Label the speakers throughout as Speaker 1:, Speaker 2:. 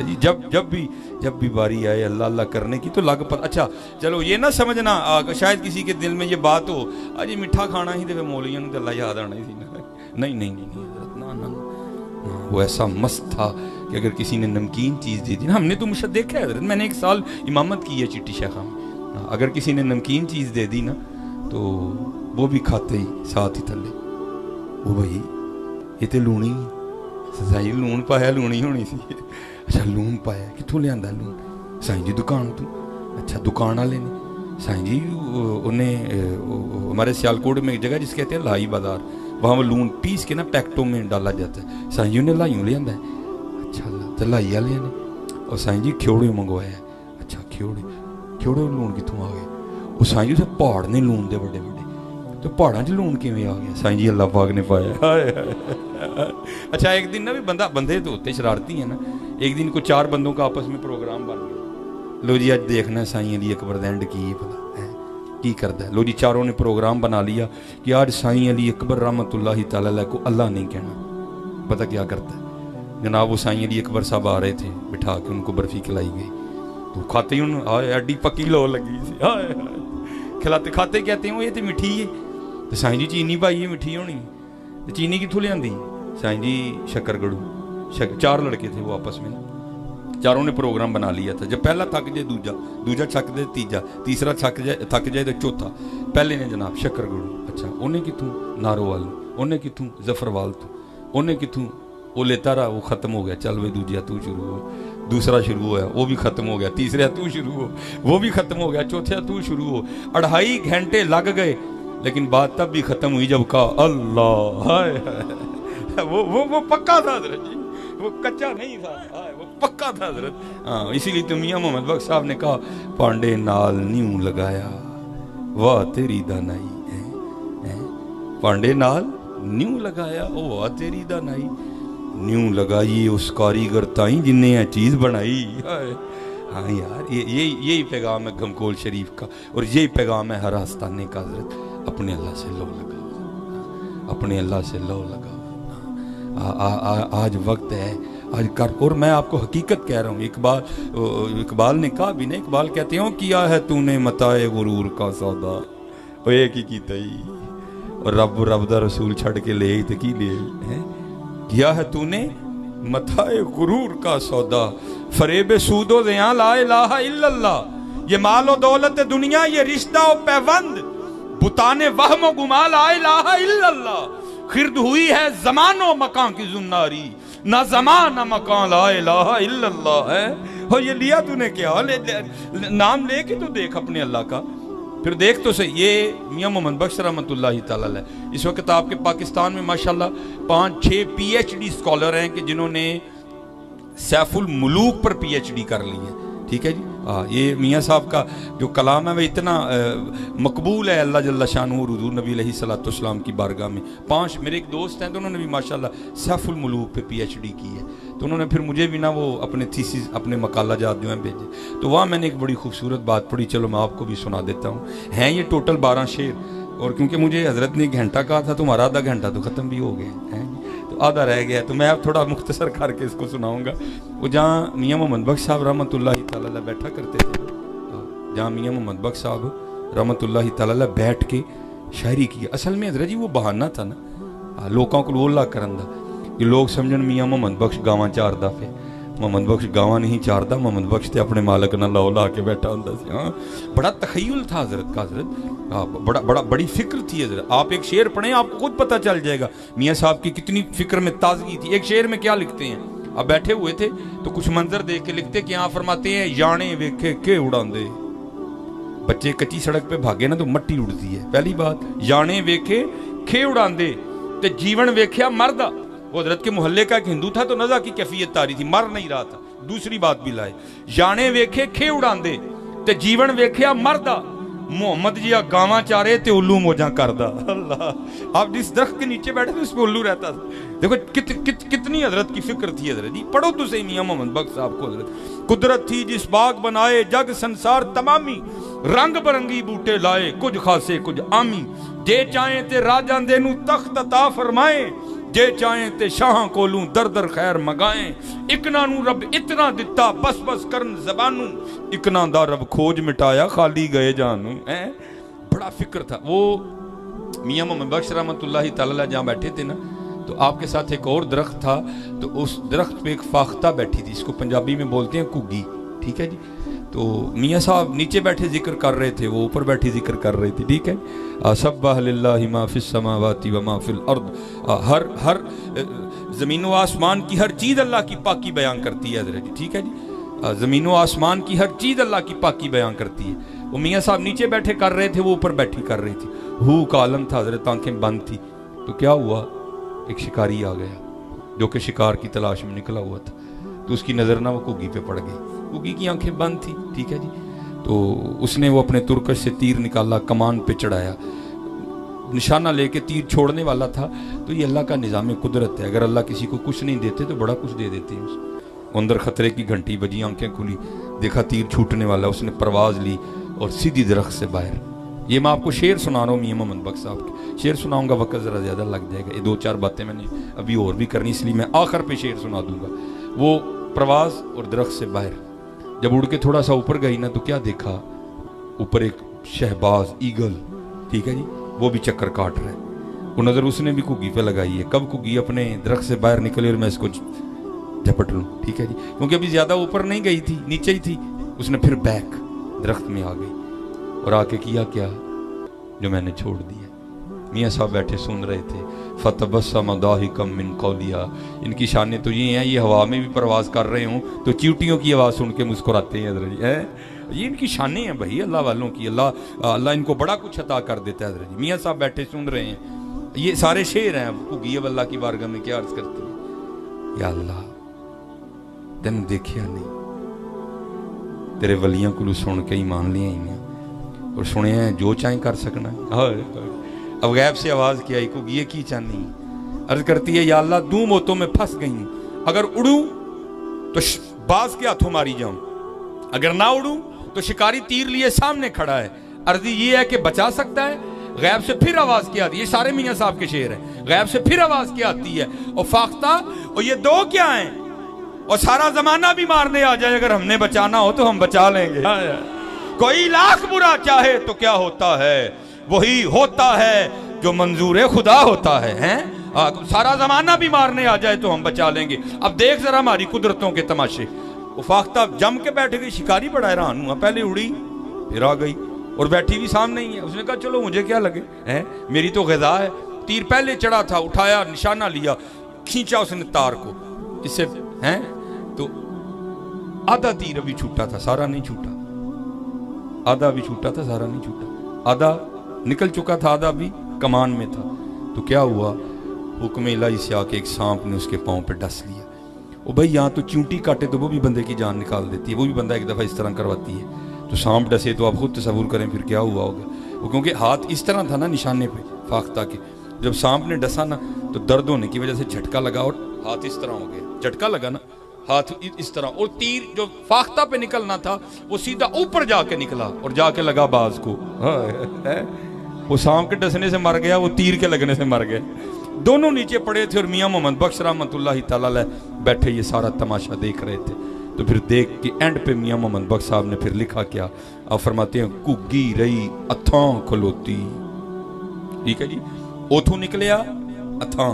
Speaker 1: جی جب بھی باری آئے اللہ اللہ کرنے کی تو لگ پر. اچھا چلو یہ نہ سمجھنا شاید کسی کے دل میں یہ بات ہو جی میٹھا کھانا ہی تو مولویوں نے اللہ یاد آنا ہی نہیں حضرت نا وہ ایسا مست تھا کہ اگر کسی نے نمکین چیز دی تھی نا, ہم نے تو مشہد دیکھا ہے حضرت, میں نے ایک سال امامت کی ہے چٹی شیخہ میں, اگر کسی نے نمکین چیز دے دی نا تو وہ بھی کھاتے ہی ساتھ ہی تھلے وہ بھائی یہ تو لونی سائی لون پایا لونی ہونی سی. اچھا لون پایا کتوں لیا لون سائیں جی دکان تو. اچھا دکان والے نے سائیں جی انہیں ہمارے سیالکوٹ میں ایک جگہ جس کہتے ہیں لائی بازار, وہاں وہ لون پیس کے نا پیکٹوں میں ڈالا جاتا ہے. سائیں جی انہیں لائیوں لیا ہے. اچھا اللہ تو لائی والے نے اور سائیں جی کھیوڑے منگوایا ہے. اچھا کھیوڑے لون کتوں آ گئے؟ وہ سائیں جی اسے پہاڑ نے لون دے بڑے تو پہاڑاں چ لون کیویں آ گیا؟ سائیں جی اللہ پاک نے پایا. اچھا ایک دن نا بھی بندے تو ہوتے شرارتی ہیں نا, ایک دن کو 4 بندوں کا آپس میں پروگرام بن گیا. لو جی آج دیکھنا سائیں علی اکبر دینڈ کی کرتا ہے. لو جی چاروں نے پروگرام بنا لیا کہ آج سائیں علی اکبر رحمۃ اللہ تعالی علیہ کو اللہ نہیں کہنا. پتہ کیا کرتا ہے جناب, وہ سائیں علی اکبر صاحب آ رہے تھے, بٹھا کے ان کو برفی کھلائی گئی تو کھاتے ہی ایڈی پکی لو لگی سی, کھلاتے کھاتے کہتے ہیں وہ یہ تو میٹھی ہے. تو سائیں جی چینی پائی ہے میٹھی ہونی, تو چینی کتوں لیا؟ سائیں جی شکر گڑو. 4 لڑکے تھے وہ آپس میں, چاروں نے پروگرام بنا لیا تھا. جب پہلا تھک جائے دوجا تھک جائے تیجا, تیسرا تھک جائے تو چوتھا. پہلے نے جناب شکر گڑو. اچھا انہیں کتوں نارووال, انہیں کتوں ظفروال تو, انہیں کتوں وہ لیتا رہا, وہ ختم ہو گیا. چل وہ دوجیا تو شروع ہو, دوسرا شروع ہوا وہ بھی ختم ہو گیا. تیسرا تو شروع ہو وہ بھی ختم ہو گیا. چوتھا تو شروع ہو. 2.5 گھنٹے لگ گئے لیکن بات تب بھی ختم ہوئی جب کہا اللہ. وہ پکا تھا حضرت جی, وہ کچا نہیں تھا, وہ پکا تھا حضرت. ہاں اسی لیے تو میاں محمد بخش صاحب نے کہا پانڈے نال نیوں لگایا واہ تیری دانائی, پانڈے نال نیوں لگایا واہ تیری دانائی, نیوں لگائی اس کاریگر تائیں جن نے یہ چیز بنائی. ہاں یار یہی پیغام ہے گھمکول شریف کا, اور یہی پیغام ہے ہر آستانے کا حضرت. اپنے اللہ سے لو لگاؤ, اپنے اللہ سے لو لگاؤ. آج وقت ہے آج کر. اور میں آپ کو حقیقت کہہ رہا ہوں, اقبال نے کہا بھی نہیں, اقبال کہتے ہیں کیا ہے تو نے متاع غرور کا سودا, وہ ایک ہی کیتا ہی, اور رب دا رسول چھڑ کے لے تو کی لے کیا ہے تو نے متاع غرور کا سودا, فریب سود و زیاں لا الہ الا اللہ. یہ مال و دولت دنیا, یہ رشتہ و پیوند, بتانے وہم و گما لا الہ الا اللہ. خرد ہوئی ہے زمان و مکان کی زناری, نہ زمان نہ مکان لا الہ الا اللہ ہے. اور یہ لیا تو نے کیا, نام لے کے تو دیکھ اپنے اللہ کا, پھر دیکھ تو صحیح. یہ میاں محمد بخش رحمۃ اللہ تعالی علیہ, اس وقت آپ کے پاکستان میں ماشاءاللہ 5-6 PhD اسکالر ہیں کہ جنہوں نے سیف الملوک پر PhD کر لی ہے. ٹھیک ہے جی, یہ میاں صاحب کا جو کلام ہے وہ اتنا مقبول ہے اللہ جل شانہ حضور نبی علیہ الصلوۃ والسلام کی بارگاہ میں. 5 میرے ایک دوست ہیں تو انہوں نے بھی ماشاءاللہ سیف الملوک پہ PhD کی ہے, تو انہوں نے پھر مجھے بھی نا وہ اپنے تھیسس اپنے مقالہ جات جو ہیں بھیجے, تو وہاں میں نے ایک بڑی خوبصورت بات پڑھی. چلو میں آپ کو بھی سنا دیتا ہوں. ہیں یہ ٹوٹل 12 شعر, اور کیونکہ مجھے حضرت نے 1 گھنٹہ کہا تھا تو ہمارا آدھا گھنٹہ تو ختم بھی ہو گیا ہے, تو آدھا رہ گیا, تو میں اب تھوڑا مختصر کر کے اس کو سناؤں گا. وہ جہاں میاں محمد بخش صاحب رحمۃ اللہ تعالی علیہ بیٹھا کرتے تھے, جہاں میاں محمد بخش صاحب رحمۃ اللہ تعالی علیہ بیٹھ کے شاعری کی, اصل میں حضرت جی وہ بہانہ تھا نا لوگوں کو وہ اللہ کرن دا کہ لوگ سمجھن میاں محمد بخش گاواں چاردا پہ. محمد بخش گاواں نہیں چاردا, محمد بخش تے اپنے مالک نال لا لا کے بیٹھا ہوندا سی. ہاں بڑا تخیل تھا حضرت کا, حضرت بڑی فکر تھی حضرت. آپ ایک شعر پڑھیں آپ کو خود پتہ چل جائے گا میاں صاحب کی کتنی فکر میں تازگی تھی. ایک شعر میں کیا لکھتے ہیں, اب بیٹھے ہوئے تھے تو کچھ منظر دیکھ کے لکھتے کہ یہاں فرماتے ہیں یانے ویکھے کے اڑاندے. بچے کچی سڑک پہ بھاگے نا تو مٹی اڑتی ہے, پہلی بات. یانے ویکھے کھے اڑاندے تے جیون ویکھیا مردا. وہ حضرت کے محلے کا ایک ہندو تھا تو نزا کی کیفیت تاری تھی, مر نہیں رہا تھا. دوسری بات بھی لائے, یانے ویکھے کھے اڑاندے تے جیون ویکھیا مردا, محمد جی گاواں چارے تے الو موجاں کردا. اللہ, آپ جس درخت کے نیچے بیٹھے تھے اس پہ الو رہتا تھا. دیکھو کتنی حضرت کی فکر تھی حضرت جی. پڑھو تو صحیح میاں محمد بخش صاحب کو. حضرت قدرت تھی جس باغ بنائے جگ سنسار تمامی, رنگ برنگی بوٹے لائے کچھ خاصے کچھ عامی, جے چاہیں تے راجاں دے نو تخت عطا فرمائے, जे चाहें ते शाहां कोलू दर दर खैर मंगाएं इकना नू रब इतना दिता बस बस करन ज़बानू इकना दा रब खोज मिटाया खाली गए जानू है। बड़ा फिक्र था वो। मियां मोहम्मद बख्श रहमतुल्लाहि तआला जहाँ बैठे थे ना, तो आपके साथ एक और दरख्त था, तो उस दरख्त पे एक फाख्ता बैठी थी, इसको पंजाबी में बोलते हैं कुग्गी, ठीक है जी। तो मियाँ साहब नीचे बैठे जिक्र कर रहे थे, वो ऊपर बैठी जिक्र कर रही थी, ठीक है। सब्बाह लिल्लाहि मा फिस समावाति व मा फिल अर्द, हर ज़मीन व आसमान की हर चीज़ अल्लाह की पाकी बयान करती है हज़रत जी, ठीक है जी। ज़मीन व आसमान की हर चीज़ अल्लाह की पाकी बयान करती है। वो मियाँ साहब नीचे बैठे कर रहे थे, वो ऊपर बैठी कर रही थी। हू का आलम था हज़रत, आंखें बंद थी। तो क्या हुआ, एक शिकारी आ गया जो कि शिकार की तलाश में निकला हुआ था, तो उसकी नज़र ना वो कुग्गी पे पड़ गई। कुग्गी की आंखें बंद थी, ठीक है जी। तो उसने वो अपने तुरकश से तीर निकाला, कमान पे चढ़ाया, निशाना लेके तीर छोड़ने वाला था। तो ये अल्लाह का निज़ाम कुदरत है, अगर अल्लाह किसी को कुछ नहीं देते तो बड़ा कुछ दे देते हैं उसको। अंदर खतरे की घंटी बजी, आंखें खुली, देखा तीर छूटने वाला, उसने परवाज़ ली और सीधी दरख्त से बाहर। ये मैं आपको शेर सुना रहा हूँ मियां मोहम्मद बख्श साहब के, शेर सुनाऊंगा वक्त ज़रा ज़्यादा लग जाएगा, ये दो चार बातें मैंने अभी और भी करनी, इसलिए मैं आखिर पे शेर सुना दूंगा। वो प्रवास और दरख्त से बाहर जब उड़ के थोड़ा सा ऊपर गई ना, तो क्या देखा, ऊपर एक शहबाज ईगल, ठीक है जी, वो भी चक्कर काट रहा है। वो नज़र उसने भी कुग्गी पे लगाई है, कब कुग्गी अपने दरख्त से बाहर निकले और मैं इसको झपट लूँ, ठीक है जी, क्योंकि अभी ज़्यादा ऊपर नहीं गई थी, नीचे ही थी। उसने फिर बैक दरख्त में आ गई और आके किया क्या, जो मैंने छोड़ दिया। मियाँ साहब बैठे सुन रहे थे। फतबस्सम दाहिकम मिन कौलिया, इनकी शानें तो ये हैं, ये हवा में भी परवाज़ कर रहे हों तो चींटियों की आवाज़ सुन के मुस्कुराते हैं हज़रत जी, ये इनकी शानें हैं भाई अल्लाह वालों की। अल्लाह इनको बड़ा कुछ अता कर देता है हज़रत जी। मियाँ साहब बैठे सुन रहे हैं, ये सारे शेर हैं। कुग्गी अल्लाह की बारगाह में क्या अर्ज़ करती है, या अल्लाह तेन देखिया नहीं, तेरे वलियां को सुन के ही मान लिया ही और सुने हैं जो चाहे कर सकना। अब गैब से आवाज़ किया, कुग्गी ये की चाहनी, अर्ज करती है, या अल्लाह दो मौतों में फंस गई हूँ, अगर उड़ूं तो बाज के हाथों मारी जाऊं, अगर ना उड़ूं तो शिकारी तीर लिए सामने खड़ा है, अर्जी ये है कि बचा सकता है। गैब से फिर आवाज़ क्या आती है, ये सारे मियाँ साहब के शेर हैं। गैब से फिर आवाज़ क्या आती है, और फाख्ता, और ये दो क्या हैं, और सारा जमाना भी मारने आ जाए, अगर हमने बचाना हो तो हम बचा लेंगे। कोई लाख बुरा चाहे तो क्या होता है, वही होता है जो मंजूर खुदा होता है, हैं? सारा जमाना भी मारने आ जाए तो हम बचा लेंगे। अब देख जरा हमारी कुदरतों के तमाशे। वो फाख्ता जम के बैठ गई, शिकारी बड़ा हैरान हुआ, पहले उड़ी फिर आ गई और बैठी भी सामने ही है। उसने कहा चलो मुझे क्या लगे, हैं? मेरी तो ग़िज़ा है। तीर पहले चढ़ा था, उठाया, निशाना लिया, खींचा उसने तार को, इससे हैं तो आधा तीर अभी छूटा था, सारा नहीं छूटा, आधा भी छूटा था, सारा नहीं छूटा, आधा निकल चुका था, आधा भी कमान में था। तो क्या हुआ, हुक्म इलाही से आके एक सांप ने उसके पाँव पे डस लिया। ओ भाई यहाँ तो चींटी काटे तो वो भी बंदे की जान निकाल देती है, वो भी बंदा एक दफ़ा इस तरह करवाती है। तो सांप डसे तो आप खुद तसव्वुर करें फिर क्या हुआ होगा। वो क्योंकि हाथ इस तरह था ना निशाने पे फाख्ता के, जब सांप ने डसा ना तो दर्द होने की वजह से झटका लगा और हाथ इस तरह हो गया, झटका लगा ना हाथ इस तरह, और तीर जो फाख्ता पे निकलना था वो सीधा ऊपर जाके निकला और जाके लगा बाज को। वो सांप के डसने से मर गया, वो तीर के लगने से मर गया। दोनों नीचे पड़े थे और मियां मोहम्मद बख्श रहमतुल्लाहि तआला अलैह बैठे ये सारा तमाशा देख रहे थे। तो फिर देख के एंड पे मियां मोहम्मद बख्श साहब ने फिर लिखा क्या, आप फरमाते हैं, कुग्गी रही अथां खलोती, ठीक है जी, ओथू निकलिया अथां।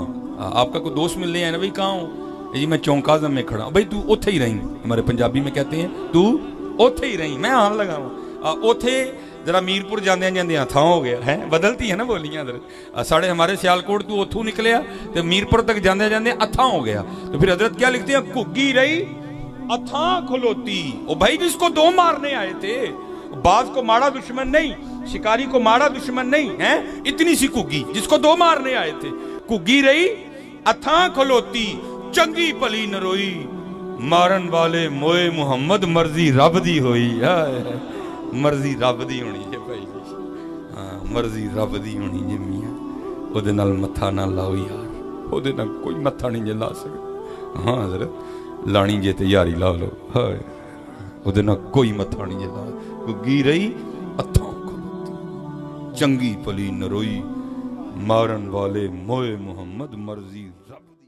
Speaker 1: आपका कोई दोस्त मिलने आया ना, भाई कहाँ हो जी, मैं चौंक आज़म में खड़ा। भाई तू ओथे ही रही, हमारे पंजाबी में कहते हैं तू ओथे ही रही, मैं आन लगा हूँ ओथे। जरा मीरपुर जाने जाते थां हो गया है, बदलती है ना बोलियां हजरत। साढ़े हमारे सियालकोट तू ओथू निकलिया तो मीरपुर तक जाने जाने अथां हो गया। तो फिर हजरत क्या लिखते हैं, कुग्गी रही अथां खलोती। ओ भाई जिसको दो मारने आए थे, बाज को मारा दुश्मन नहीं, शिकारी को मारा दुश्मन नहीं है, इतनी सी कुग्गी जिसको दो मारने आए थे। कुग्गी रही अथां खलोती, चंगी भली नरोई, मारन वाले मोए मुहम्मद, मर्जी रब दी होई। मर्जी रब दी होनी है भाई, हाँ मर्जी रब दी होनी है मियां। ओदे नाल मत्था ना लाओ यार, ओदे नाल कोई मत्था नहीं जे ला सकदा। हाँ हज़रत लानी जे ते यारी ला लो, हाय ओदे नाल कोई मत्था नहीं जे ला। कुग्गी रही अथां खलोती, चंगी भली नरोई, مارن والے موئے محمد مرضی رب